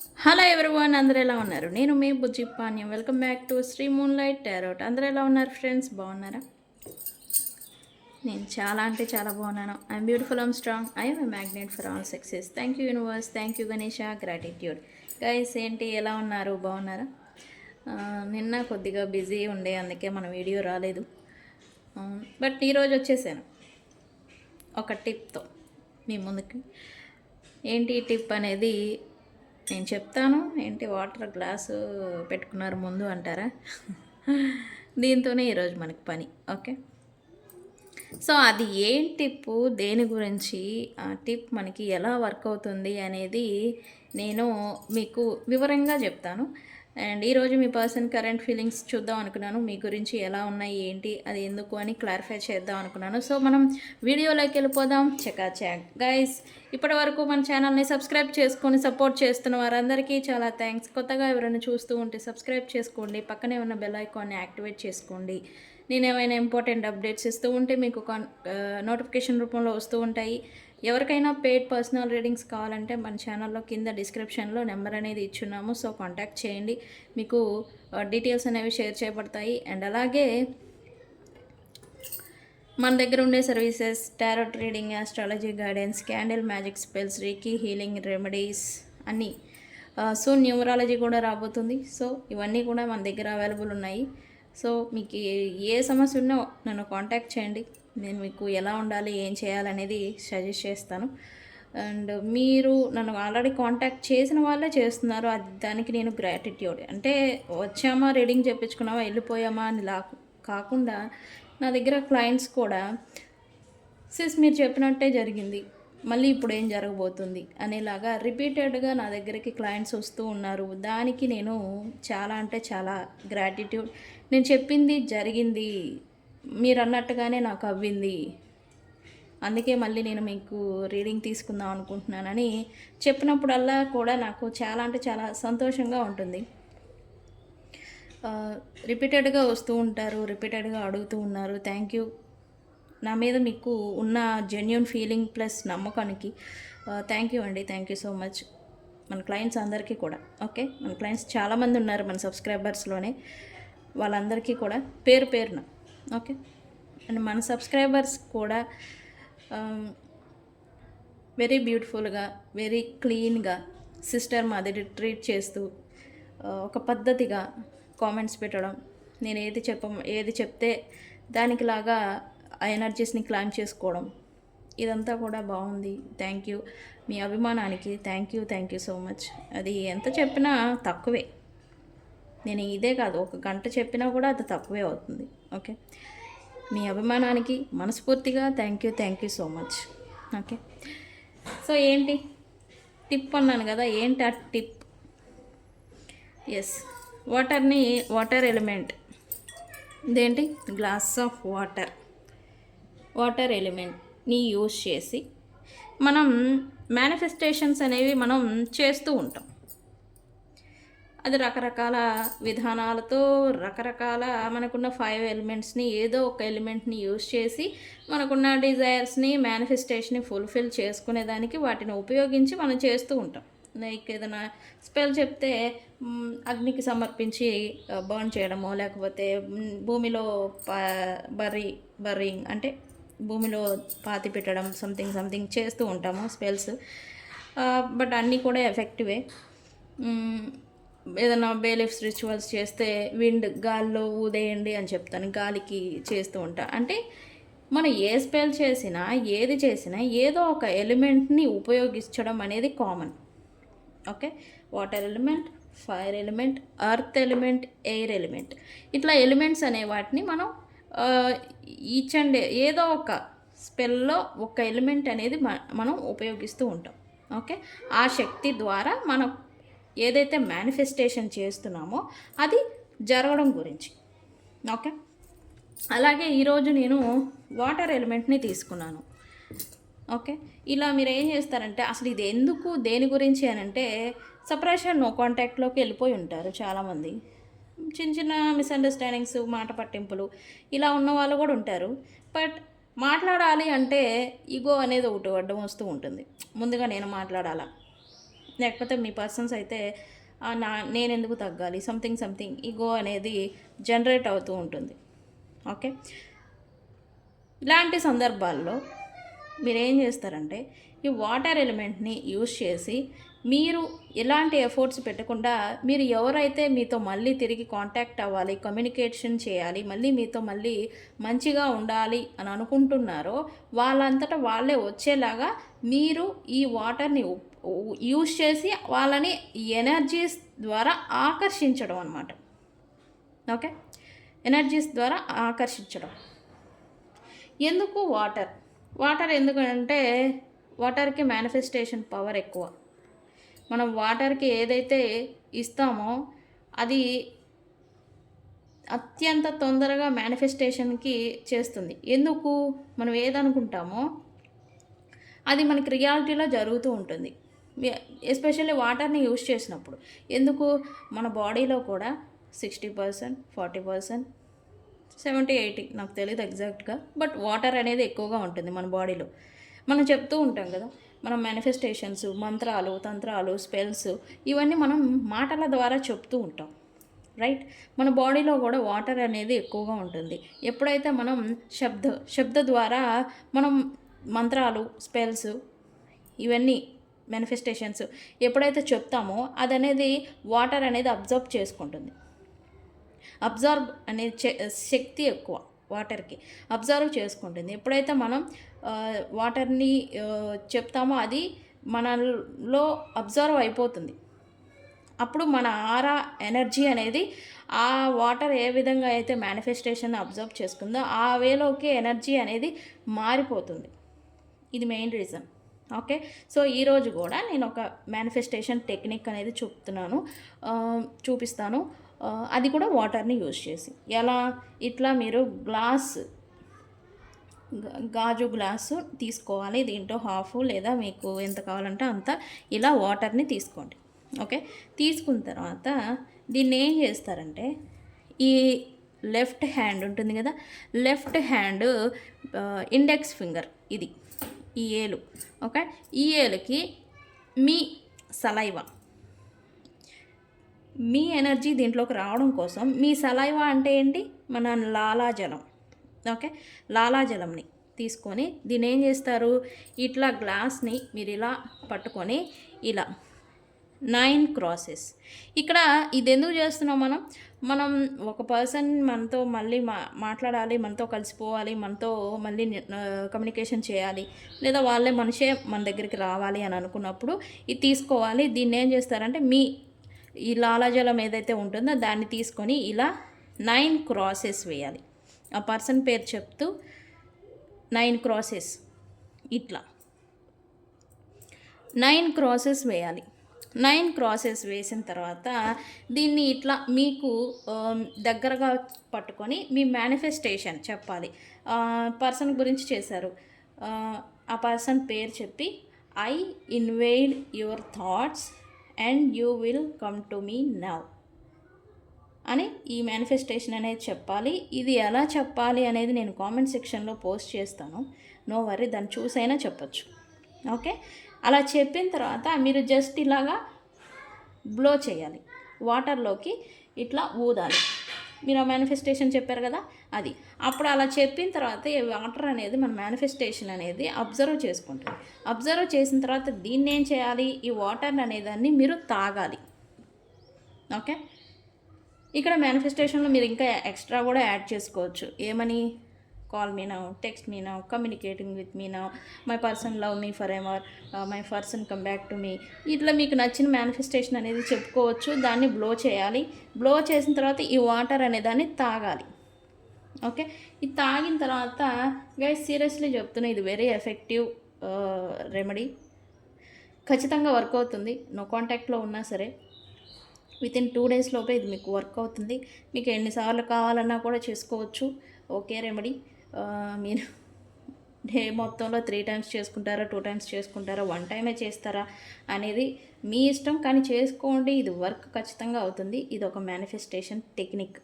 Hello everyone, అందరూ ఎలా ఉన్నారు? నేను మీ Bujji Panyam. Welcome back to Sri moon light tarot. అందరూ ఎలా ఉన్నారు ఫ్రెండ్స్? బాగున్నారా? నేను చాలా అంటే చాలా బాగున్నాను. I'm beautiful, I'm strong, I'm a magnet for all success. Thank you universe, thank you Ganesha, gratitude. Guys ఏంటి ఎలా ఉన్నారు? బాగున్నారా? నిన్న కొద్దిగా బిజీ ఉండే, అందుకే మన వీడియో రాలేదు. బట్ ఈరోజు వచ్చేసాను ఒక టిప్తో మీ ముందుకి. ఏంటి టిప్ అనేది నేను చెప్తాను. ఏంటి వాటర్ గ్లాసు పెట్టుకున్నారు ముందు అంటారా? దీంతోనే ఈరోజు మనకి పని. ఓకే, సో అది ఏం టిప్పు, దేని గురించి, ఆ టిప్ మనకి ఎలా వర్క్ అవుతుంది అనేది నేను మీకు వివరంగా చెప్తాను. అండ్ ఈరోజు మీ పర్సన్ కరెంట్ ఫీలింగ్స్ చూద్దాం అనుకున్నాను. మీ గురించి ఎలా ఉన్నాయి, ఏంటి, అది ఎందుకు అని క్లారిఫై చేద్దాం అనుకున్నాను. సో మనం వీడియోలోకి వెళ్ళిపోదాం. చెక్ గైస్, ఇప్పటి వరకు మన ఛానల్ని సబ్స్క్రైబ్ చేసుకొని సపోర్ట్ చేస్తున్న వారందరికీ చాలా థ్యాంక్స్. కొత్తగా ఎవరైనా చూస్తూ ఉంటే సబ్స్క్రైబ్ చేసుకోండి, పక్కనే ఉన్న బెల్ ఐకాన్ని యాక్టివేట్ చేసుకోండి. నేను ఏమైనా ఇంపార్టెంట్ అప్డేట్స్ ఇస్తూ ఉంటే మీకు నోటిఫికేషన్ రూపంలో వస్తూ ఉంటాయి. ఎవరికైనా పెయిడ్ పర్సనల్ రీడింగ్స్ కావాలంటే మన ఛానల్లో కింద డిస్క్రిప్షన్లో నెంబర్ అనేది ఇచ్చున్నాము. సో కాంటాక్ట్ చేయండి, మీకు డీటెయిల్స్ అనేవి షేర్ చేయబడతాయి. అండ్ అలాగే మన దగ్గర ఉండే services tarot reading, astrology guidance, candle magic spells, reiki healing remedies అన్నీ. సో న్యూమరాలజీ కూడా రాబోతుంది. సో ఇవన్నీ కూడా మన దగ్గర అవైలబుల్ ఉన్నాయి. సో మీకు ఏ సమస్య ఉన్నా నన్ను కాంటాక్ట్ చేయండి. నేను మీకు ఎలా ఉండాలి, ఏం చేయాలనేది సజెస్ట్ చేస్తాను. అండ్ మీరు నన్ను ఆల్రెడీ కాంటాక్ట్ చేసిన వాళ్ళే చేస్తున్నారు, అది దానికి నేను గ్రాటిట్యూడ్. అంటే వచ్చామా రీడింగ్ చెప్పించుకున్నామా వెళ్ళిపోయామా అని కాకుండా నా దగ్గర క్లయింట్స్ కూడా సిస్ మీరు చెప్పినట్టే జరిగింది, మళ్ళీ ఇప్పుడు ఏం జరగబోతుంది అనేలాగా రిపీటెడ్గా నా దగ్గరికి క్లయింట్స్ వస్తూ ఉన్నారు. దానికి నేను చాలా అంటే చాలా గ్రాటిట్యూడ్. నేను చెప్పింది జరిగింది, మీరు అన్నట్టుగానే నాకు అవ్వింది, అందుకే మళ్ళీ నేను మీకు రీడింగ్ తీసుకుందాం అనుకుంటున్నానని చెప్పినప్పుడల్లా కూడా నాకు చాలా అంటే చాలా సంతోషంగా ఉంటుంది. రిపీటెడ్గా వస్తూ ఉంటారు, రిపీటెడ్గా అడుగుతూ ఉన్నారు. Thank you. నా మీద మీకు ఉన్న జెన్యున్ ఫీలింగ్ ప్లస్ నమ్మకానికి థ్యాంక్ యూ అండి. Thank you so much. మన క్లయింట్స్ అందరికీ కూడా. ఓకే, మన క్లయింట్స్ చాలామంది ఉన్నారు మన సబ్స్క్రైబర్స్లోనే, వాళ్ళందరికీ కూడా పేరు పేరున. ఓకే, అండ్ మన సబ్స్క్రైబర్స్ కూడా వెరీ బ్యూటిఫుల్గా, వెరీ క్లీన్గా సిస్టర్ మాదిరి ట్రీట్ చేస్తూ ఒక పద్ధతిగా కామెంట్స్ పెట్టడం, నేను ఏది చెప్తే దానికిలాగా ఆ ఎనర్జీస్ని క్లైమ్ చేసుకోవడం, ఇదంతా కూడా బాగుంది. Thank you. మీ అభిమానానికి థ్యాంక్ యూ సో మచ్. అది ఎంత చెప్పినా తక్కువే. నేను ఇదే కాదు, ఒక గంట చెప్పినా కూడా అది తక్కువే అవుతుంది. ఓకే, మీ అభిమానానికి మనస్ఫూర్తిగా thank you so much. Okay, so ఏంటి టిప్ అన్నాను కదా, ఏంటి ఆ టిప్? ఎస్, వాటర్ ఎలిమెంట్, ఇదేంటి గ్లాస్ ఆఫ్ వాటర్ ఎలిమెంట్ని యూజ్ చేసి మనం మేనిఫెస్టేషన్స్ అనేవి మనం చేస్తూ ఉంటాం. అది రకరకాల విధానాలతో, రకరకాల మనకున్న 5 ఎలిమెంట్స్ని, ఏదో ఒక ఎలిమెంట్ని యూజ్ చేసి మనకున్న డిజైర్స్ని, మేనిఫెస్టేషన్ని ఫుల్ఫిల్ చేసుకునేదానికి వాటిని ఉపయోగించి మనం చేస్తూ ఉంటాం. లైక్ ఏదైనా స్పెల్ చెప్తే అగ్నికి సమర్పించి బర్న్ చేయడమో, లేకపోతే భూమిలో బర్రింగ్ అంటే భూమిలో పాతి పెట్టడం, సంథింగ్ చేస్తూ ఉంటాము స్పెల్స్. బట్ అన్నీ కూడా ఎఫెక్టివే. ఏదైనా బేలిఫ్స్ రిచువల్స్ చేస్తే గాల్లో ఊదేయండి అని చెప్తాను, గాలికి చేస్తూ ఉంటా. అంటే మనం ఏ స్పెల్ చేసినా, ఏది చేసినా ఏదో ఒక ఎలిమెంట్ని ఉపయోగించడం అనేది common. Okay, water element, fire element, earth element, air element, ఇట్లా ఎలిమెంట్స్ అనే వాటిని మనం ఈచ్ అండ్ ఏదో ఒక స్పెల్లో ఒక ఎలిమెంట్ అనేది మనం ఉపయోగిస్తూ ఉంటాం. ఓకే, ఆ శక్తి ద్వారా మనం ఏదైతే మేనిఫెస్టేషన్ చేస్తున్నామో అది జరగడం గురించి. ఓకే, అలాగే ఈరోజు నేను వాటర్ ఎలిమెంట్ని తీసుకున్నాను. ఓకే, ఇలా మీరు ఏం చేస్తారంటే, అసలు ఇది ఎందుకు, దేని గురించి అని అంటే, సపరేషన్ నో కాంటాక్ట్లోకి వెళ్ళిపోయి ఉంటారు చాలామంది. చిన్న మిస్అండర్స్టాండింగ్స్, మాట పట్టింపులు ఇలా ఉన్న వాళ్ళు కూడా ఉంటారు. బట్ మాట్లాడాలి అంటే ఈగో అనేది ఒకటి అడ్డం వస్తూ ఉంటుంది. ముందుగా నేను మాట్లాడాలా, లేకపోతే మీ పర్సన్స్ అయితే నేను ఎందుకు తగ్గాలి సంథింగ్ ఈగో అనేది జనరేట్ అవుతూ ఉంటుంది. ఓకే, ఇలాంటి సందర్భాల్లో మీరు ఏం చేస్తారంటే ఈ వాటర్ ఎలిమెంట్ని యూజ్ చేసి మీరు ఎలాంటి ఎఫర్ట్స్ పెట్టకుండా మీరు ఎవరైతే మీతో మళ్ళీ తిరిగి కాంటాక్ట్ అవ్వాలి, కమ్యూనికేషన్ చేయాలి, మీతో మళ్ళీ మంచిగా ఉండాలి అని అనుకుంటున్నారో వాళ్ళంతటా వాళ్ళే వచ్చేలాగా మీరు ఈ వాటర్ని యూజ్ చేసి వాళ్ళని ఎనర్జీస్ ద్వారా ఆకర్షించడం అన్నమాట. ఓకే, ఎనర్జీస్ ద్వారా ఆకర్షించడం. ఎందుకు వాటర్ ఎందుకంటే వాటర్కి మేనిఫెస్టేషన్ పవర్ ఎక్కువ. మనం వాటర్కి ఏదైతే ఇస్తామో అది అత్యంత తొందరగా మేనిఫెస్టేషన్కి చేస్తుంది. ఎందుకు? మనం ఏదనుకుంటామో అది మనకి రియాలిటీలో జరుగుతూ ఉంటుంది. ఎస్పెషల్లీ వాటర్ని యూజ్ చేసినప్పుడు. ఎందుకు? మన బాడీలో కూడా 60%, 40%, 70-80 నాకు తెలియదు ఎగ్జాక్ట్గా, బట్ వాటర్ అనేది ఎక్కువగా ఉంటుంది మన బాడీలో. మనం చెప్తూ ఉంటాం కదా, మనం మేనిఫెస్టేషన్స్, మంత్రాలు, తంత్రాలు, స్పెల్స్ ఇవన్నీ మనం మాటల ద్వారా చెప్తూ ఉంటాం, రైట్? మన బాడీలో కూడా వాటర్ అనేది ఎక్కువగా ఉంటుంది. ఎప్పుడైతే మనం శబ్ద ద్వారా మనం మంత్రాలు, స్పెల్స్ ఇవన్నీ మేనిఫెస్టేషన్స్ ఎప్పుడైతే చెప్తామో అది అనేది వాటర్ అనేది అబ్జర్వ్ చేసుకుంటుంది. అబ్జర్వ్ అనే శక్తి ఎక్కువ వాటర్కి, అబ్జర్వ్ చేసుకుంటుంది. ఎప్పుడైతే మనం వాటర్ని చెప్తామో అది మనలో అబ్జర్వ్ అయిపోతుంది. అప్పుడు మన ఆరా ఎనర్జీ అనేది ఆ వాటర్ ఏ విధంగా అయితే మేనిఫెస్టేషన్ అబ్జర్వ్ చేసుకుందో ఆ వేలోకి ఎనర్జీ అనేది మారిపోతుంది. ఇది మెయిన్ రీజన్. ఓకే, సో ఈరోజు కూడా నేను ఒక మేనిఫెస్టేషన్ టెక్నిక్ అనేది చూపిస్తాను. అది కూడా వాటర్ని యూజ్ చేసి. ఎలా? ఇట్లా మీరు గాజు గ్లాసు తీసుకోవాలి. దీంట్లో హాఫ్ లేదా మీకు ఎంత కావాలంటే అంత ఇలా వాటర్ని తీసుకోండి. ఓకే, తీసుకున్న తర్వాత దీన్ని ఏం చేస్తారంటే ఈ లెఫ్ట్ హ్యాండ్ ఉంటుంది కదా, లెఫ్ట్ హ్యాండ్ ఇండెక్స్ ఫింగర్ ఇది, ఈ ఏలు. ఓకే, ఈ ఏలుకి మీ సలైవా, మీ ఎనర్జీ దీంట్లోకి రావడం కోసం మీ సలైవా అంటే ఏంటి? మన లాలాజలం. ఓకే, లాలాజలంని తీసుకొని దీన్ని ఏం చేస్తారు? ఇట్లా గ్లాస్ని మీరు ఇలా పట్టుకొని ఇలా 9 క్రాసెస్. ఇక్కడ ఇది ఎందుకు చేస్తున్నాం? మనం ఒక పర్సన్ మనతో మళ్ళీ మాట్లాడాలి, మనతో కలిసిపోవాలి, మనతో మళ్ళీ కమ్యూనికేషన్ చేయాలి, లేదా వాళ్ళే మనిషే మన దగ్గరికి రావాలి అని అనుకున్నప్పుడు ఇది తీసుకోవాలి. దీన్ని ఏం చేస్తారంటే ఈ లాలాజలం ఏదైతే ఉంటుందో దాన్ని తీసుకొని ఇలా 9 క్రాసెస్ వేయాలి. ఆ పర్సన్ పేరు చెప్తూ 9 క్రాసెస్, ఇట్లా 9 క్రాసెస్ వేయాలి. 9 క్రాసెస్ వేసిన తర్వాత దీన్ని ఇట్లా మీకు దగ్గరగా పట్టుకొని మీ మేనిఫెస్టేషన్ చెప్పాలి. పర్సన్ గురించి చేశారు, ఆ పర్సన్ పేరు చెప్పి I ఇన్వైడ్ your thoughts and you will come to me now అని ఈ మేనిఫెస్టేషన్ అనేది చెప్పాలి. ఇది ఎలా చెప్పాలి అనేది నేను కామెంట్ సెక్షన్లో పోస్ట్ చేస్తాను, నో వరీ, దాన్ని చూసైనా చెప్పచ్చు. ఓకే, అలా చెప్పిన తర్వాత మీరు జస్ట్ ఇలాగా బ్లో చేయాలి, వాటర్లోకి ఇట్లా ఊదాలి. మీరు ఆ మేనిఫెస్టేషన్ చెప్పారు కదా అది. అప్పుడు అలా చెప్పిన తర్వాత ఈ వాటర్ అనేది మన మేనిఫెస్టేషన్ అనేది అబ్జర్వ్ చేసుకుంటుంది. అబ్జర్వ్ చేసిన తర్వాత దీన్ని ఏం చేయాలి? ఈ వాటర్ అనేదాన్ని మీరు తాగాలి. ఓకే, ఇక్కడ మేనిఫెస్టేషన్లో మీరు ఇంకా ఎక్స్ట్రా కూడా యాడ్ చేసుకోవచ్చు. ఏమని? Call me now, text me now, communicating with me now, my person love me forever, my person come back to me. ఇట్లా మీకు నచ్చిన మేనిఫెస్టేషన్ అనేది చెప్పుకోవచ్చు. దాన్ని బ్లో చేయాలి. బ్లో చేసిన తర్వాత ఈ వాటర్ అనేదాన్ని తాగాలి. ఓకే, ఇది తాగిన తర్వాత గైస్ సీరియస్లీ చెప్తున్నా, ఇది వెరీ ఎఫెక్టివ్ రెమెడీ. ఖచ్చితంగా వర్క్ అవుతుంది. నో కాంటాక్ట్లో ఉన్నా సరే వితిన్ 2 days లోపే ఇది మీకు వర్క్ అవుతుంది. మీకు ఎన్నిసార్లు కావాలన్నా కూడా చేసుకోవచ్చు. Okay remedy. మీరు డే మొత్తంలో 3 times చేసుకుంటారా, 2 times చేసుకుంటారా, 1 time చేస్తారా అనేది మీ ఇష్టం, కానీ చేసుకోండి. ఇది వర్క్ ఖచ్చితంగా అవుతుంది. ఇది ఒక manifestation technique.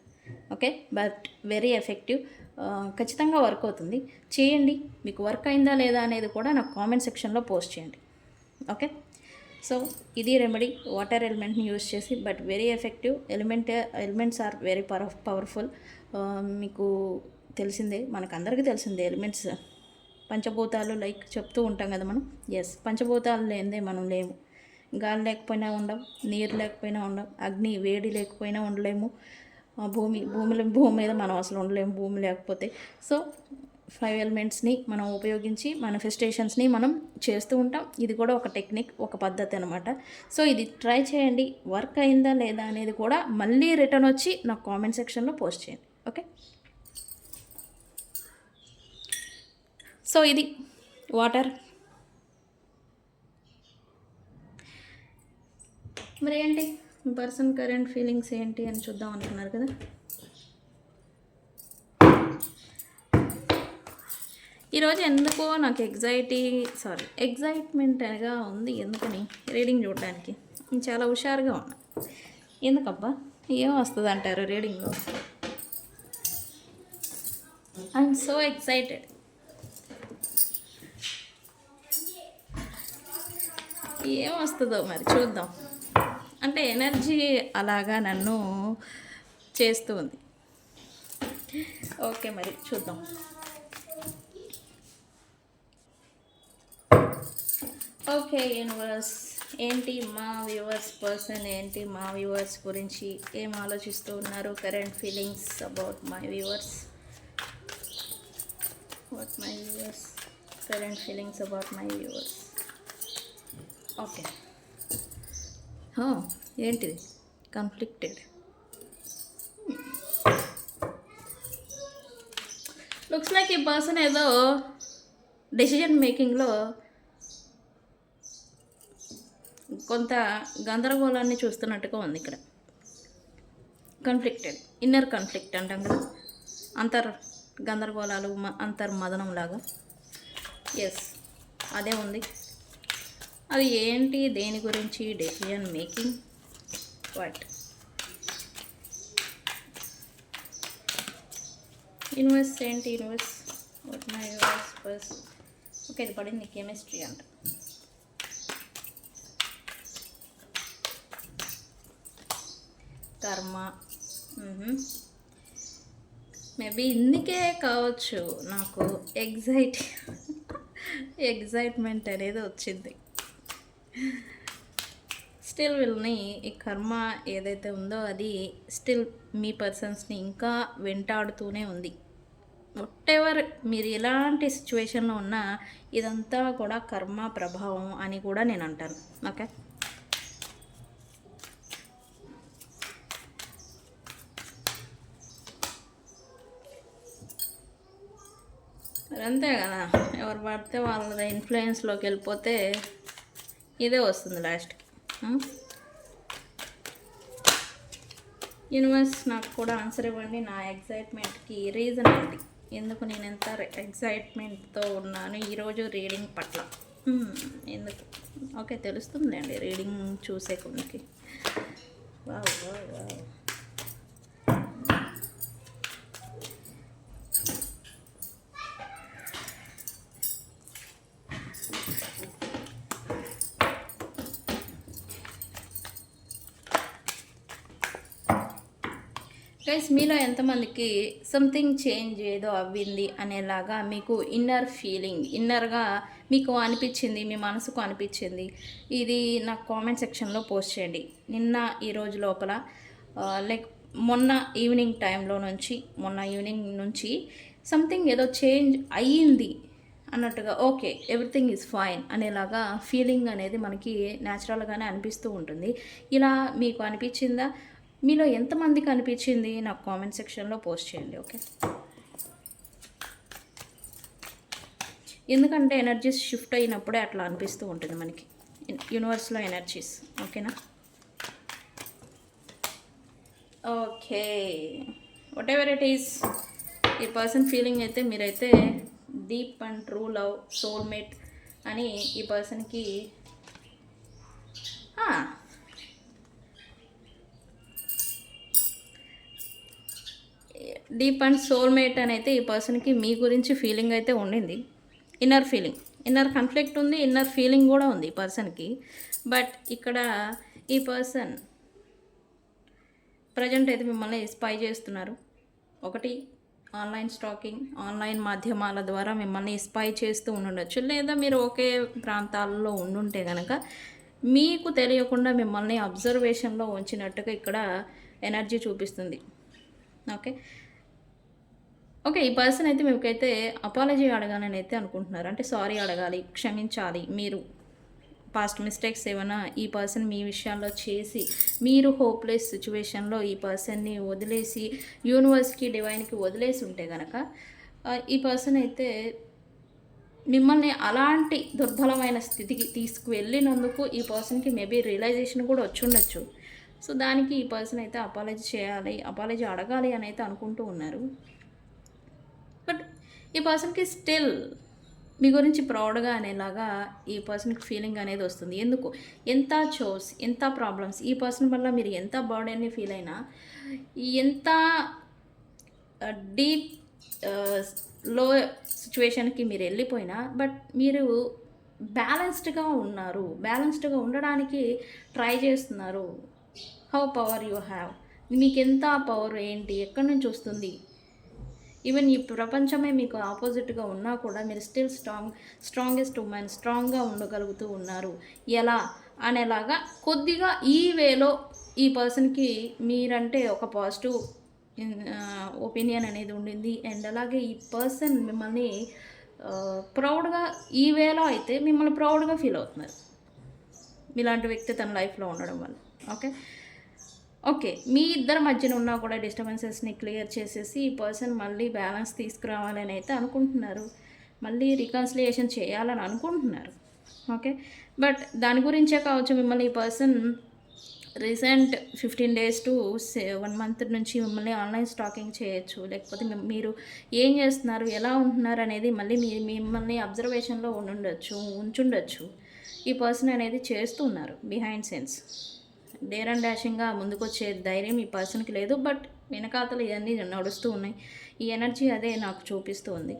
Okay, but very effective. ఖచ్చితంగా వర్క్ అవుతుంది. చేయండి. మీకు వర్క్ అయిందా లేదా అనేది కూడా నాకు కామెంట్ సెక్షన్లో పోస్ట్ చేయండి. ఓకే, సో ఇది రెమెడీ వాటర్ ఎలిమెంట్ని యూజ్ చేసి, but very effective. Elements are very powerful. మీకు తెలిసిందే, మనకందరికీ తెలిసిందే ఎలిమెంట్స్ పంచభూతాలు లైక్ చెప్తూ ఉంటాం కదా మనం. ఎస్, పంచభూతాలు లేనిదే మనం లేము. గాలి లేకపోయినా ఉండం, నీరు లేకపోయినా ఉండం, అగ్ని వేడి లేకపోయినా ఉండలేము, భూమి మీద మనం అసలు ఉండలేము భూమి లేకపోతే. సో 5 ఎలిమెంట్స్ని మనం ఉపయోగించి మేనిఫెస్టేషన్స్ని మనం చేస్తూ ఉంటాం. ఇది కూడా ఒక టెక్నిక్, ఒక పద్ధతి అనమాట. సో ఇది ట్రై చేయండి. వర్క్ అయిందా లేదా అనేది కూడా మళ్ళీ రిటర్న్ వచ్చి నాకు కామెంట్ సెక్షన్లో పోస్ట్ చేయండి. ఓకే, సో ఇది వాటర్. మరి ఏంటి పర్సన్ కరెంట్ ఫీలింగ్స్ ఏంటి అని చూద్దాం అనుకున్నారు కదా. ఈరోజు ఎందుకో నాకు ఎగ్జైట్మెంట్గా ఉంది. ఎందుకని రీడింగ్ చూడడానికి చాలా హుషారుగా ఉన్నా. ఎందుకబ్బా, ఏం వస్తుంది అంటారు రీడింగ్లో? I'm so excited. ఏం వస్తుందో మరి చూద్దాం. అంటే ఎనర్జీ అలాగా నన్ను చేస్తూ ఉంది. ఓకే, మరి చూద్దాం. ఓకే యూనివర్స్, ఏంటి మా పర్సన్ ఏంటి మా వ్యూవర్స్ గురించి ఏం ఆలోచిస్తూ ఉన్నారు? Current feelings about my viewers. Current feelings about my viewers. Okay, ఏంటిది? కాన్ఫ్లిక్టెడ్. లుక్స్ లైక్ ఈ పర్సన్ ఏదో డెసిజన్ మేకింగ్లో కొంత గందరగోళాన్ని చూస్తున్నట్టుగా ఉంది ఇక్కడ. కాన్ఫ్లిక్టెడ్, ఇన్నర్ కాన్ఫ్లిక్ట్ అంటాం కదా, గందరగోళాలు, అంతర్మదనం లాగా. ఎస్, అదే ఉంది. అది ఏంటి, దేని గురించి? Decision making. వాట్ యూనివర్స్ ఏంటి? Universe what my universe first. Okay, ఇది పడింది కెమిస్ట్రీ అంట. కర్మ. మేబీ ఇందుకే కావచ్చు నాకు ఎగ్జైట్మెంట్ అనేది వచ్చింది. స్టిల్ విల్ని ఈ కర్మ ఏదైతే ఉందో అది స్టిల్ మీ పర్సన్స్ని ఇంకా వెంటాడుతూనే ఉంది. వాటెవర్ మీరు ఎలాంటి సిచ్యువేషన్లో ఉన్నా ఇదంతా కూడా కర్మ ప్రభావం అని కూడా నేను అంటాను. ఓకే, మరి అంతే కదా, ఎవరు పడితే వాళ్ళ ఇన్ఫ్లుయెన్స్లోకి వెళ్ళిపోతే ఇదే వస్తుంది లాస్ట్. యూనివర్స్ నాకు కూడా ఆన్సర్ ఇవ్వండి. నా ఎగ్జైట్మెంట్కి రీజన్ ఏంటి? ఎందుకు నేను ఎంత ఎగ్జైట్మెంట్తో ఉన్నాను ఈరోజు రీడింగ్ పట్ల? ఎందుకు? ఓకే, తెలుస్తుందండి రీడింగ్ చూసే కొన్నికి. Wow wow wow. గైస్, మీలో ఎంతమందికి సంథింగ్ చేంజ్ ఏదో అవ్వింది అనేలాగా మీకు ఇన్నర్ ఫీలింగ్, ఇన్నర్గా మీకు అనిపించింది, మీ మనసుకు అనిపించింది? ఇది నాకు కామెంట్ సెక్షన్లో పోస్ట్ చేయండి. నిన్న ఈ రోజు లోపల లైక్ మొన్న ఈవినింగ్ నుంచి సంథింగ్ ఏదో చేంజ్ అయ్యింది అన్నట్టుగా, ఓకే ఎవ్రీథింగ్ ఈజ్ ఫైన్ అనేలాగా ఫీలింగ్ అనేది మనకి న్యాచురల్గానే అనిపిస్తూ ఉంటుంది. ఇలా మీకు అనిపించిందా? మీలో ఎంతమందికి అనిపించింది నాకు కామెంట్ సెక్షన్లో పోస్ట్ చేయండి. ఓకే, ఎందుకంటే ఎనర్జీస్ షిఫ్ట్ అయినప్పుడే అట్లా అనిపిస్తూ ఉంటుంది మనకి యూనివర్స్లో ఎనర్జీస్. ఓకేనా? Okay, what ever it is, ఈ పర్సన్ ఫీలింగ్ అయితే మీరైతే deep and true love, soulmate అని ఈ పర్సన్కి డీప్ అండ్ సోల్మేట్ అని అయితే ఈ పర్సన్కి మీ గురించి ఫీలింగ్ అయితే ఉండింది. ఇన్నర్ ఫీలింగ్, ఇన్నర్ కాన్ఫ్లిక్ట్ ఉంది, ఇన్నర్ ఫీలింగ్ కూడా ఉంది ఈ పర్సన్కి. బట్ ఇక్కడ ఈ పర్సన్ ప్రజెంట్ అయితే మిమ్మల్ని స్పై చేస్తున్నారు. ఒకటి ఆన్లైన్ స్టాకింగ్, ఆన్లైన్ మాధ్యమాల ద్వారా మిమ్మల్ని స్పై చేస్తూ ఉండొచ్చు. లేదా మీరు ఒకే ప్రాంతాల్లో ఉండుంటే కనుక మీకు తెలియకుండా మిమ్మల్ని అబ్జర్వేషన్లో ఉంచినట్టుగా ఇక్కడ ఎనర్జీ చూపిస్తుంది. ఓకే ఓకే ఈ పర్సన్ అయితే మీకైతే అపాలజీ అడగాలని అయితే అనుకుంటున్నారు. అంటే సారీ అడగాలి, క్షమించాలి. మీరు పాస్ట్ మిస్టేక్స్ ఏమైనా ఈ పర్సన్ మీ విషయాల్లో చేసి మీరు హోప్లెస్ సిచ్యువేషన్లో ఈ పర్సన్ని వదిలేసి యూనివర్స్కి డివైన్కి వదిలేసి ఉంటే కనుక ఈ పర్సన్ అయితే మిమ్మల్ని అలాంటి దుర్బలమైన స్థితికి తీసుకువెళ్ళినందుకు ఈ పర్సన్కి మేబీ రియలైజేషన్ కూడా వచ్చి ఉండొచ్చు. సో దానికి ఈ పర్సన్ అయితే అపాలజీ చేయాలి, అపాలజీ అడగాలి అని అయితే అనుకుంటూ ఉన్నారు. బట్ ఈ పర్సన్కి స్టిల్ మీ గురించి ప్రౌడ్గా అనేలాగా ఈ పర్సన్కి ఫీలింగ్ అనేది వస్తుంది. ఎందుకు? ఎంత చోర్స్, ఎంత ప్రాబ్లమ్స్, ఈ పర్సన్ వల్ల మీరు ఎంత బర్డెన్ని ఫీల్ అయినా, ఎంత డీప్ లో సిచ్యువేషన్కి మీరు వెళ్ళిపోయినా, బట్ మీరు బ్యాలెన్స్డ్గా ఉన్నారు. బ్యాలెన్స్డ్గా ఉండడానికి ట్రై చేస్తున్నారు. హౌ పవర్ యూ హ్యావ్, మీకు ఎంత పవర్ ఏంటి, ఎక్కడి నుంచి వస్తుంది? ఈవెన్ ఈ ప్రపంచమే మీకు ఆపోజిట్గా ఉన్నా కూడా మీరు స్టిల్ స్ట్రాంగెస్ట్ ఉమెన్, స్ట్రాంగ్గా ఉండగలుగుతూ ఉన్నారు. ఎలా అనేలాగా కొద్దిగా ఈ వేలో ఈ పర్సన్కి మీరంటే ఒక పాజిటివ్ ఒపీనియన్ అనేది ఉండింది. అండ్ అలాగే ఈ పర్సన్ మిమ్మల్ని ప్రౌడ్గా ఈ వేలో అయితే మిమ్మల్ని ప్రౌడ్గా ఫీల్ అవుతున్నారు మీలాంటి వ్యక్తి తన లైఫ్లో ఉండడం వల్ల. ఓకే మీ ఇద్దరి మధ్యన ఉన్నా కూడా డిస్టర్బెన్సెస్ని క్లియర్ చేసేసి ఈ పర్సన్ మళ్ళీ బ్యాలెన్స్ తీసుకురావాలని అయితే అనుకుంటున్నారు. మళ్ళీ రికన్సిలియేషన్ చేయాలని అనుకుంటున్నారు. ఓకే బట్ దాని గురించే కావచ్చు మిమ్మల్ని ఈ person recent 15 days to 1 month నుంచి మిమ్మల్ని ఆన్లైన్ స్టాకింగ్ చేయొచ్చు. లేకపోతే మీరు ఏం చేస్తున్నారు, ఎలా ఉంటున్నారు అనేది మళ్ళీ మిమ్మల్ని అబ్జర్వేషన్లో ఉంచుండొచ్చు. ఈ పర్సన్ అనేది చేస్తూ ఉన్నారు బిహైండ్ సెన్స్. డేర్ అండ్ డాషింగ్గా ముందుకొచ్చే ధైర్యం ఈ పర్సన్కి లేదు. బట్ వెనకాతలు ఇవన్నీ నడుస్తూ ఉన్నాయి. ఈ ఎనర్జీ అదే నాకు చూపిస్తూ ఉంది.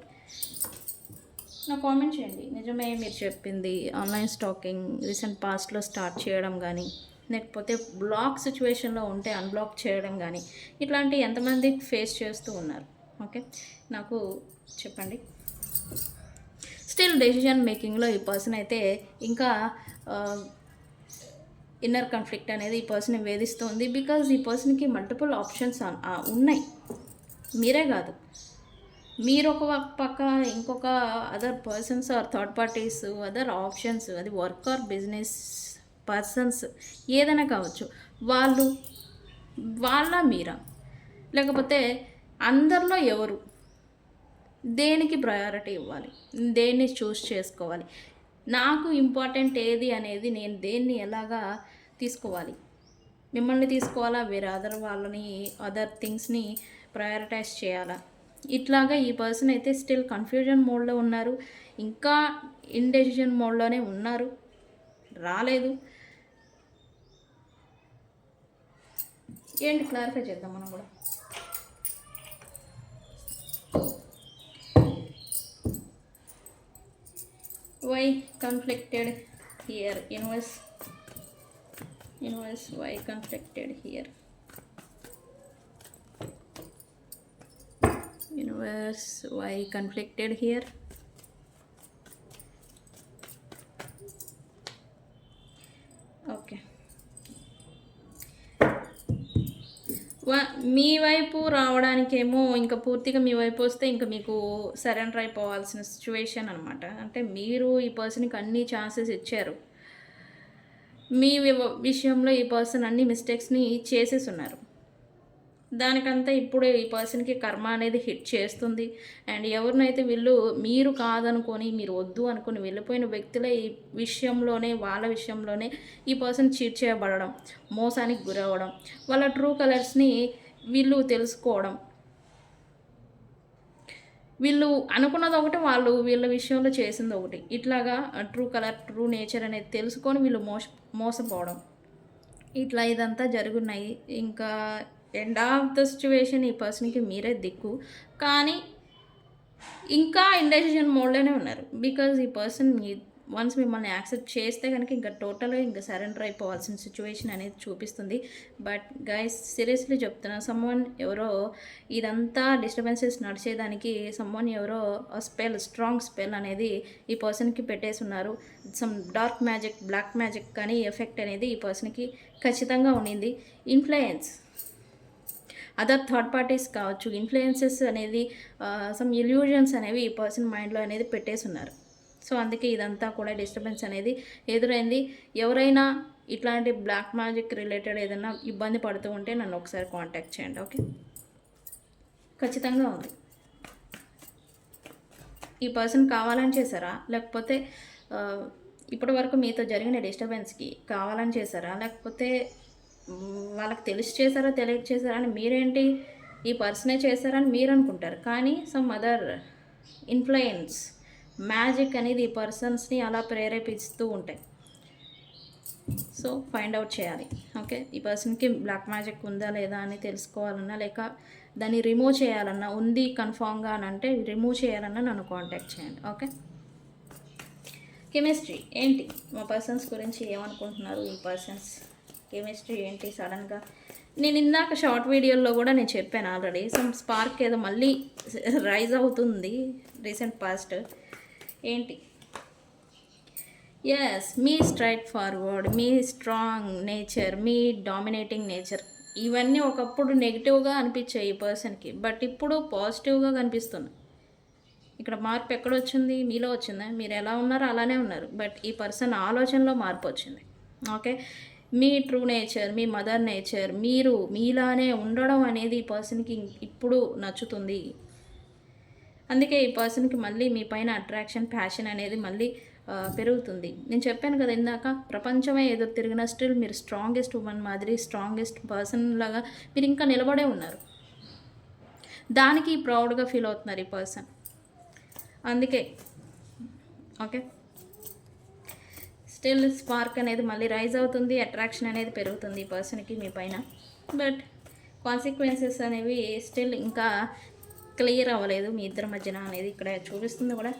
నాకు కామెంట్ చేయండి, నిజమే మీరు చెప్పింది ఆన్లైన్ స్టాకింగ్ రీసెంట్ పాస్ట్లో స్టార్ట్ చేయడం కానీ, లేకపోతే బ్లాక్ సిచ్యువేషన్లో ఉంటే అన్బ్లాక్ చేయడం కానీ, ఇట్లాంటి ఎంతమంది ఫేస్ చేస్తూ ఉన్నారు? ఓకే నాకు చెప్పండి. స్టిల్ డెసిషన్ మేకింగ్లో ఈ పర్సన్ అయితే ఇంకా ఇన్నర్ కాన్ఫ్లిక్ట్ అనేది ఈ పర్సన్ వేధిస్తుంది. బికాజ్ ఈ పర్సన్కి మల్టిపుల్ ఆప్షన్స్ ఉన్నాయి. మీరే కాదు, మీరు ఒక పక్క ఇంకొక other persons or third parties other options, అది వర్క్ ఆర్ బిజినెస్ పర్సన్స్ ఏదైనా కావచ్చు. వాళ్ళ మీరా, లేకపోతే అందరిలో ఎవరు, దేనికి ప్రయారిటీ ఇవ్వాలి, దేన్ని చూస్ చేసుకోవాలి, నాకు ఇంపార్టెంట్ ఏది అనేది నేను దేన్ని ఎలాగా తీసుకోవాలి, మిమ్మల్ని తీసుకోవాలా, వేరే వాళ్ళని అదర్ థింగ్స్ని ప్రయారిటైజ్ చేయాలా, ఇట్లాగా ఈ పర్సన్ అయితే స్టిల్ కన్ఫ్యూజన్ మోడ్లో ఉన్నారు. ఇంకా ఇండెసిషన్ మోడ్లోనే ఉన్నారు, రాలేదు. ఏంటి క్లారిఫై చేద్దాం మనం కూడా. Why conflicted here? Universe, why conflicted here? Universe, why conflicted here? Okay మీ వైపు రావడానికేమో ఇంకా పూర్తిగా మీ వైపు వస్తే ఇంకా మీకు సరెండర్ అయిపోవాల్సిన సిచ్యువేషన్ అనమాట. అంటే మీరు ఈ పర్సన్కి అన్ని ఛాన్సెస్ ఇచ్చారు. మీ విషయంలో ఈ పర్సన్ అన్ని మిస్టేక్స్ని చేసేసి ఉన్నారు. దానికంతా ఇప్పుడు ఈ పర్సన్కి కర్మ అనేది హిట్ చేస్తుంది. అండ్ ఎవరినైతే మీరు కాదనుకొని, మీరు వద్దు అనుకొని వెళ్ళిపోయిన వ్యక్తులే ఈ విషయంలోనే, వాళ్ళ విషయంలోనే ఈ పర్సన్ చీట్ చేయబడడం, మోసానికి గురవడం, వాళ్ళ ట్రూ కలర్స్ని వీళ్ళు తెలుసుకోవడం, వీళ్ళు అనుకున్నది ఒకటి, వాళ్ళు వీళ్ళ విషయంలో చేసింది ఒకటి, ఇట్లాగా ట్రూ కలర్, ట్రూ నేచర్ అనేది తెలుసుకొని వీళ్ళు మోసపోవడం, ఇట్లా ఇదంతా జరుగున్నాయి. ఇంకా ఎండ్ ఆఫ్ ద సిచ్యువేషన్ ఈ పర్సన్కి మీరే దిక్కు, కానీ ఇంకా ఇండెసిషన్ మోడ్లోనే ఉన్నారు. బికాజ్ ఈ పర్సన్ వన్స్ మిమ్మల్ని యాక్సెప్ట్ చేస్తే కనుక ఇంకా టోటల్గా ఇంకా సరెండర్ అయిపోవాల్సిన సిచ్యువేషన్ అనేది చూపిస్తుంది. బట్ గైస్ సీరియస్లీ చెప్తున్నా, సమ్వన్ ఎవరో ఇదంతా డిస్టర్బెన్సెస్ నడిచేదానికి ఎవరో స్ట్రాంగ్ స్పెల్ అనేది ఈ పర్సన్కి పెట్టేసి ఉన్నారు. Some dark magic, black magic కానీ ఎఫెక్ట్ అనేది ఈ పర్సన్కి ఖచ్చితంగా ఉండింది. ఇన్ఫ్లుయెన్స్ అదర్ థర్డ్ పార్టీస్ కావచ్చు, ఇన్ఫ్లుయెన్సెస్ అనేది సమ్ ఇల్యూజన్స్ అనేవి ఈ పర్సన్ మైండ్లో అనేది పెట్టేసి ఉన్నారు. సో అందుకే ఇదంతా కూడా డిస్టర్బెన్స్ అనేది ఎదురైంది. ఎవరైనా ఇట్లాంటి బ్లాక్ మ్యాజిక్ రిలేటెడ్ ఏదైనా ఇబ్బంది పడుతూ ఉంటే నన్ను ఒకసారి కాంటాక్ట్ చేయండి. ఓకే, ఖచ్చితంగా ఉంది. ఈ పర్సన్ కావాలని చేశారా, లేకపోతే ఇప్పటి వరకు మీతో జరిగిన డిస్టర్బెన్స్కి కావాలని చేశారా, లేకపోతే వాళ్ళకి తెలిసి చేశారా తెలియక చేశారా అని మీరేంటి ఈ పర్సనే చేశారని మీరు అనుకుంటారు. కానీ సమ్ అదర్ ఇన్ఫ్లుయెన్స్ మ్యాజిక్ అనేది ఈ పర్సన్స్ని అలా ప్రేరేపిస్తూ ఉంటాయి. సో ఫైండ్ అవుట్ చేయాలి. ఓకే, ఈ పర్సన్కి బ్లాక్ మ్యాజిక్ ఉందా లేదా అని తెలుసుకోవాలన్నా, లేక దాన్ని రిమూవ్ చేయాలన్నా, ఉంది కన్ఫామ్గా అని అంటే రిమూవ్ చేయాలన్నా నన్ను కాంటాక్ట్ చేయండి. ఓకే, కెమిస్ట్రీ ఏంటి, మా పర్సన్స్ గురించి ఏమనుకుంటున్నారు, ఈ పర్సన్స్ కెమిస్ట్రీ ఏంటి సడన్గా. నేను ఇందాక షార్ట్ వీడియోలో కూడా నేను చెప్పాను ఆల్రెడీ, సమ్ స్పార్క్ ఏదో మళ్ళీ రైజ్ అవుతుంది రీసెంట్ పాస్ట్. ఏంటి, ఎస్, మీ స్ట్రైట్ ఫార్వర్డ్, మీ స్ట్రాంగ్ నేచర్, మీ డామినేటింగ్ నేచర్, ఇవన్నీ ఒకప్పుడు నెగిటివ్గా అనిపించాయి ఈ పర్సన్కి, బట్ ఇప్పుడు పాజిటివ్గా కనిపిస్తుంది. ఇక్కడ మార్పు ఎక్కడ వచ్చింది, మీలో వచ్చిందా? మీరు ఎలా ఉన్నారో అలానే ఉన్నారు, బట్ ఈ పర్సన్ ఆలోచనలో మార్పు వచ్చింది. ఓకే, మీ ట్రూ నేచర్, మీ మదర్ నేచర్, మీరు మీలానే ఉండడం అనేది ఈ పర్సన్కి ఇప్పుడు నచ్చుతుంది. అందుకే ఈ పర్సన్కి మళ్ళీ మీ పైన అట్రాక్షన్, ప్యాషన్ అనేది మళ్ళీ పెరుగుతుంది. నేను చెప్పాను కదా ఇందాక, ప్రపంచమే ఎదురు తిరిగిన స్టిల్ మీరు స్ట్రాంగెస్ట్ ఉమెన్ మాదిరి, స్ట్రాంగెస్ట్ పర్సన్ లాగా మీరు ఇంకా నిలబడే ఉన్నారు. దానికి ప్రౌడ్గా ఫీల్ అవుతున్నారు ఈ పర్సన్. అందుకే ఓకే, స్టిల్ స్పార్క్ అనేది మళ్ళీ రైజ్ అవుతుంది, అట్రాక్షన్ అనేది పెరుగుతుంది ఈ పర్సన్కి మీ పైన. బట్ కాన్సిక్వెన్సెస్ అనేవి స్టిల్ ఇంకా క్లియర్ అవ్వలేదు మీ ఇద్దరి మధ్యన అనేది ఇక్కడ చూపిస్తుంది కూడా.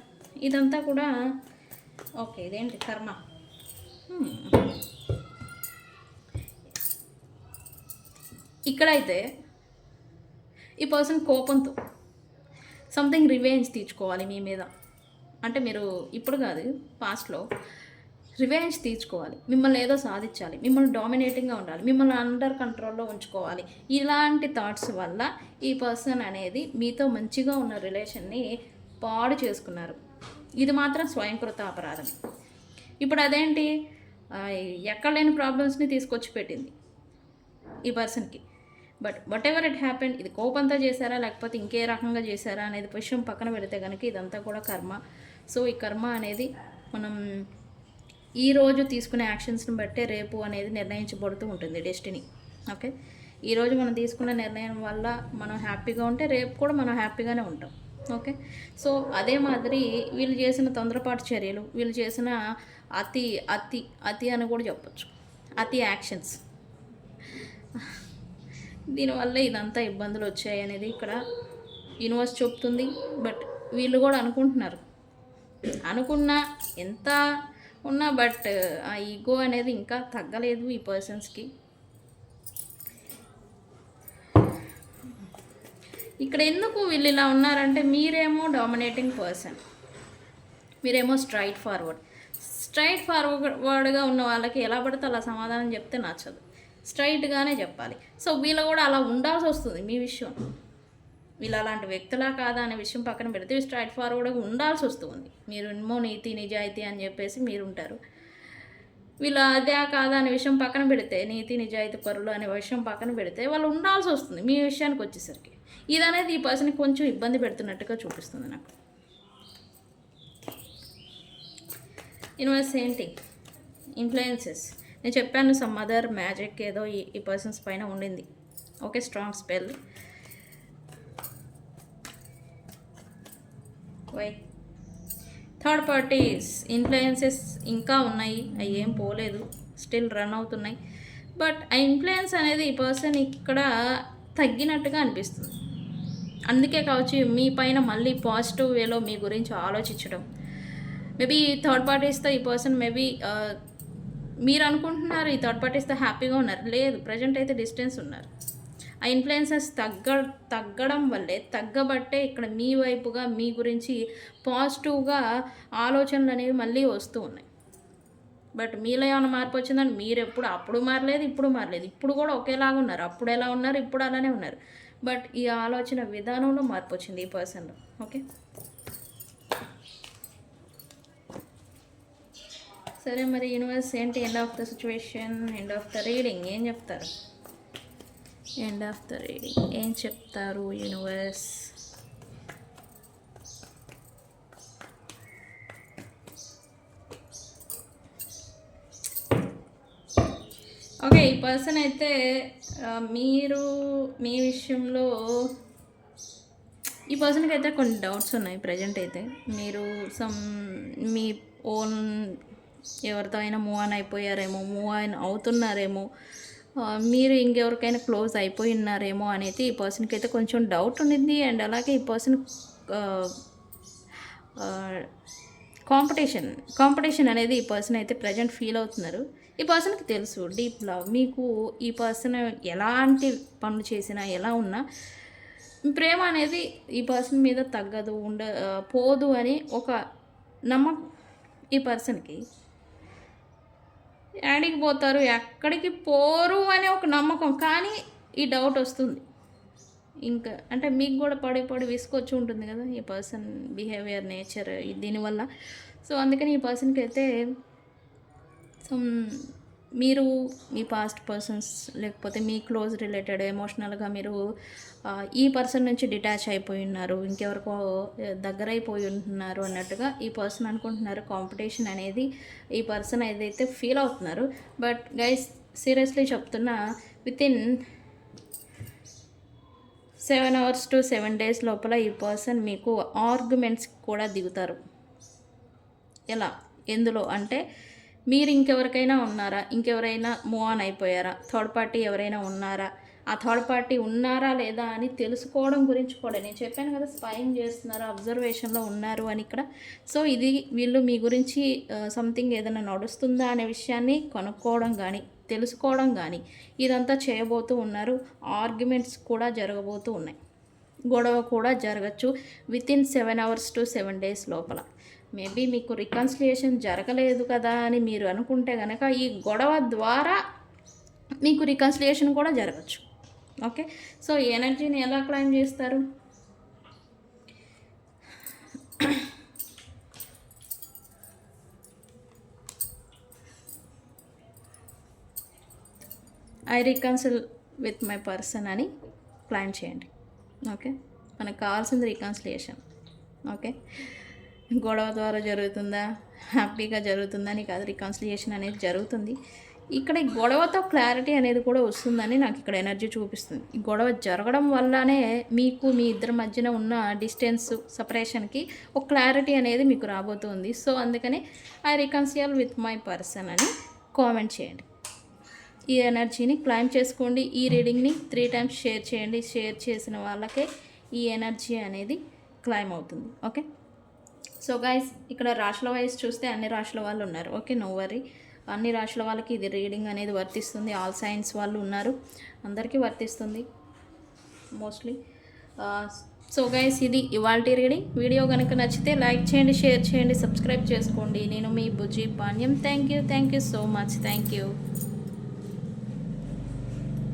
ఇదంతా కూడా ఓకే, ఇదేంటి కర్మ. ఇక్కడైతే ఈ పర్సన్ కోపంతో సంథింగ్ రివెంజ్ తీర్చుకోవాలి మీ మీద. అంటే మీరు ఇప్పుడు కాదు, పాస్ట్లో రివెంజ్ తీర్చుకోవాలి, మిమ్మల్ని ఏదో సాధించాలి, మిమ్మల్ని డామినేటింగ్గా ఉండాలి, మిమ్మల్ని అండర్ కంట్రోల్లో ఉంచుకోవాలి. ఇలాంటి థాట్స్ వల్ల ఈ పర్సన్ అనేది మీతో మంచిగా ఉన్న రిలేషన్ని పాడు చేసుకున్నారు. ఇది మాత్రం స్వయంకృత అపరాధం. ఇప్పుడు అదేంటి, ఎక్కడ లేని ప్రాబ్లమ్స్ని తీసుకొచ్చి పెట్టింది ఈ పర్సన్కి. But what ever it happen, ఇది కోపంతో చేశారా లేకపోతే ఇంకే రకంగా చేశారా అనేది విషయం పక్కన పెడితే కనుక ఇదంతా కూడా కర్మ. సో ఈ కర్మ అనేది మనం ఈరోజు తీసుకునే యాక్షన్స్ని బట్టే రేపు అనేది నిర్ణయించబడుతూ ఉంటుంది డెస్టినీ. ఓకే, ఈరోజు మనం తీసుకున్న నిర్ణయం వల్ల మనం హ్యాపీగా ఉంటే రేపు కూడా మనం హ్యాపీగానే ఉంటాం. ఓకే, సో అదే మాదిరి వీళ్ళు చేసిన తొందరపాటు చర్యలు, వీళ్ళు చేసిన అతి అతి అతి అని కూడా చెప్పచ్చు, అతి యాక్షన్స్, దీనివల్ల ఇదంతా ఇబ్బందులు వచ్చాయి అనేది ఇక్కడ యూనివర్స్ చెప్తుంది. బట్ వీళ్ళు కూడా అనుకున్నా ఎంత ఉన్నా, బట్ ఆ ఈగో అనేది ఇంకా తగ్గలేదు ఈ పర్సన్స్కి. ఇక్కడ ఎందుకు వీళ్ళు ఇలా ఉన్నారంటే, మీరేమో డామినేటింగ్ పర్సన్, మీరేమో స్ట్రైట్ ఫార్వర్డ్గా ఉన్న వాళ్ళకి ఎలా పడితే అలా సమాధానం చెప్తే నచ్చదు, స్ట్రైట్గానే చెప్పాలి. సో వీళ్ళు కూడా అలా ఉండాల్సి వస్తుంది. మీ విషయం వీళ్ళు అలాంటి వ్యక్తులా కాదా అనే విషయం పక్కన పెడితే స్ట్రైట్ ఫార్వర్డ్గా ఉండాల్సి వస్తుంది. మీరు ఏమో నీతి నిజాయితీ అని చెప్పేసి మీరు ఉంటారు, వీళ్ళు అదే కాదా అనే విషయం పక్కన పెడితే, నీతి నిజాయితీ పరులు అనే విషయం పక్కన పెడితే వాళ్ళు ఉండాల్సి వస్తుంది. మీ విషయానికి వచ్చేసరికి ఇది అనేది ఈ పర్సన్కి కొంచెం ఇబ్బంది పెడుతున్నట్టుగా చూపిస్తుంది నాకు. యూనివర్స్ ఏంటి, ఇన్ఫ్లుయెన్సెస్, నేను చెప్పాను సమ్ అదర్ మ్యాజిక్ ఏదో ఈ పర్సన్స్ పైన ఉండింది. Okay, strong spell. Why third parties influences ఇంకా ఉన్నాయి, అవి ఏం పోలేదు, స్టిల్ రన్ అవుతున్నాయి. బట్ ఆ ఇన్ఫ్లుయెన్స్ అనేది ఈ పర్సన్ ఇక్కడ తగ్గినట్టుగా అనిపిస్తుంది. అందుకే కావచ్చు మీ పైన మళ్ళీ పాజిటివ్ వేలో మీ గురించి ఆలోచించడం, మేబీ థర్డ్ పార్టీస్తో ఈ పర్సన్ మేబీ మీరు అనుకుంటున్నారు ఈ థర్డ్ పార్టీస్తో హ్యాపీగా ఉన్నారు. లేదు, ప్రజెంట్ అయితే డిస్టెన్స్ ఉన్నారు. ఆ ఇన్ఫ్లుయెన్సెస్ తగ్గడం వల్లే, తగ్గబట్టే ఇక్కడ మీ వైపుగా మీ గురించి పాజిటివ్గా ఆలోచనలు అనేవి మళ్ళీ వస్తూ ఉన్నాయి. బట్ మీలో ఏమైనా మార్పు వచ్చిందని మీరు ఎప్పుడు అప్పుడు మారలేదు, ఇప్పుడు మారలేదు. ఇప్పుడు కూడా ఒకేలాగా ఉన్నారు. అప్పుడు ఎలా ఉన్నారు, ఇప్పుడు అలానే ఉన్నారు. బట్ ఈ ఆలోచన విధానంలో మార్పు వచ్చింది ఈ పర్సన్లో. ఓకే, సరే మరి యూనివర్స్ ఏంటి end of the situation, end of the reading ఏం చెప్తారు? ఎండ్ ఆఫ్ ద రీడింగ్ ఏం చెప్తారు యూనివర్స్? ఓకే, ఈ పర్సన్ అయితే మీరు మీ విషయంలో ఈ పర్సన్కి అయితే కొన్ని డౌట్స్ ఉన్నాయి ప్రజెంట్ అయితే. మీరు మీ ఓన్ ఎవరితో అయినా మూవ్ ఆన్ అయిపోయారేమో, మూవ్ ఆన్ అవుతున్నారేమో, మీరు ఇంకెవరికైనా క్లోజ్ అయిపోయి ఉన్నారేమో అనేది ఈ పర్సన్కి అయితే కొంచెం డౌట్ ఉండింది. అండ్ అలాగే ఈ పర్సన్ కాంపిటీషన్ అనేది ఈ పర్సన్ అయితే ప్రజెంట్ ఫీల్ అవుతున్నారు. ఈ పర్సన్కి తెలుసు డీప్ లవ్ మీకు. ఈ పర్సన్ ఎలాంటి పనులు చేసినా ఎలా ఉన్నా ప్రేమ అనేది ఈ పర్సన్ మీద తగ్గదు, పోదు అని ఒక నమ్మకం ఈ పర్సన్కి. యాడికి పోతారు, ఎక్కడికి పోరు అనే ఒక నమ్మకం. కానీ ఈ డౌట్ వస్తుంది ఇంకా, అంటే మీకు కూడా పడి విసుకొచ్చి ఉంటుంది కదా ఈ పర్సన్ బిహేవియర్, నేచర్, దీనివల్ల. సో అందుకని ఈ పర్సన్కి అయితే మీరు మీ పాస్ట్ పర్సన్స్ లేకపోతే మీ క్లోజ్ రిలేటెడ్ ఎమోషనల్గా మీరు ఈ పర్సన్ నుంచి డిటాచ్ అయిపోయి ఉన్నారు, ఇంకెవరికో దగ్గర అయిపోయి ఉంటున్నారు అన్నట్టుగా ఈ పర్సన్ అనుకుంటున్నారు. కాంపిటీషన్ అనేది ఈ పర్సన్ ఏదైతే ఫీల్ అవుతున్నారు. బట్ గైస్ సీరియస్లీ చెప్తున్నా, వితిన్ 7 hours to 7 days లోపల ఈ పర్సన్ మీకు ఆర్గ్యుమెంట్స్ కూడా దిగుతారు. ఎలా, ఎందులో అంటే మీరు ఇంకెవరికైనా ఉన్నారా, ఇంకెవరైనా మూవ్ ఆన్ అయిపోయారా, థర్డ్ పార్టీ ఎవరైనా ఉన్నారా, ఆ థర్డ్ పార్టీ ఉన్నారా లేదా అని తెలుసుకోవడం గురించి కూడా నేను చెప్పాను కదా, స్పైయింగ్ చేస్తున్నారు, అబ్జర్వేషన్లో ఉన్నారు అని ఇక్కడ. సో ఇది వీళ్ళు మీ గురించి సంథింగ్ ఏదైనా నడుస్తుందా అనే విషయాన్ని కనుక్కోవడం కానీ తెలుసుకోవడం కానీ ఇదంతా చేయబోతూ ఉన్నారు. ఆర్గ్యుమెంట్స్ కూడా జరగబోతూ ఉన్నాయి, గొడవ కూడా జరగచ్చు వితిన్ 7 hours to 7 days లోపల. మేబీ మీకు రికన్సిలియేషన్ జరగలేదు కదా అని మీరు అనుకుంటే కనుక ఈ గొడవ ద్వారా మీకు రికన్సిలియేషన్ కూడా జరగచ్చు. ఓకే, సో ఈ ఎనర్జీని ఎలా క్లైమ్ చేస్తారు? ఐ రికన్సిల్ విత్ మై పర్సన్ అని ప్లాన్ చేయండి. ఓకే, మనకు కావాల్సింది రికన్సిలియేషన్. ఓకే, గొడవ ద్వారా జరుగుతుందా, హ్యాపీగా జరుగుతుందా అని కాదు, రికన్సిలియేషన్ అనేది జరుగుతుంది. ఇక్కడ ఈ గొడవతో క్లారిటీ అనేది కూడా వస్తుందని నాకు ఇక్కడ ఎనర్జీ చూపిస్తుంది. ఈ గొడవ జరగడం వల్లనే మీకు మీ ఇద్దరి మధ్యన ఉన్న డిస్టెన్స్, సపరేషన్కి ఒక క్లారిటీ అనేది మీకు రాబోతుంది. సో అందుకని ఐ రికన్సిల్ విత్ మై పర్సన్ అని కామెంట్ చేయండి. ఈ ఎనర్జీని క్లైమ్ చేసుకోండి. ఈ రీడింగ్ని 3 times షేర్ చేయండి. షేర్ చేసిన వాళ్ళకే ఈ ఎనర్జీ అనేది క్లైమ్ అవుతుంది. ఓకే, సో గైస్ ఇక్కడ రాశుల వైజ్ చూస్తే అన్ని రాశుల వాళ్ళు ఉన్నారు. ఓకే, నో వరీ, అన్ని రాశుల వాళ్ళకి ఇది రీడింగ్ అనేది వర్తిస్తుంది. ఆల్ సైన్స్ వాళ్ళు ఉన్నారు, అందరికీ వర్తిస్తుంది మోస్ట్లీ. సో గైస్ ఇది ఇవాల్టి రీడింగ్. వీడియో కనుక నచ్చితే లైక్ చేయండి, షేర్ చేయండి, సబ్స్క్రైబ్ చేసుకోండి. నేను మీ Bujji Panyam. Thank you so much. Thank you.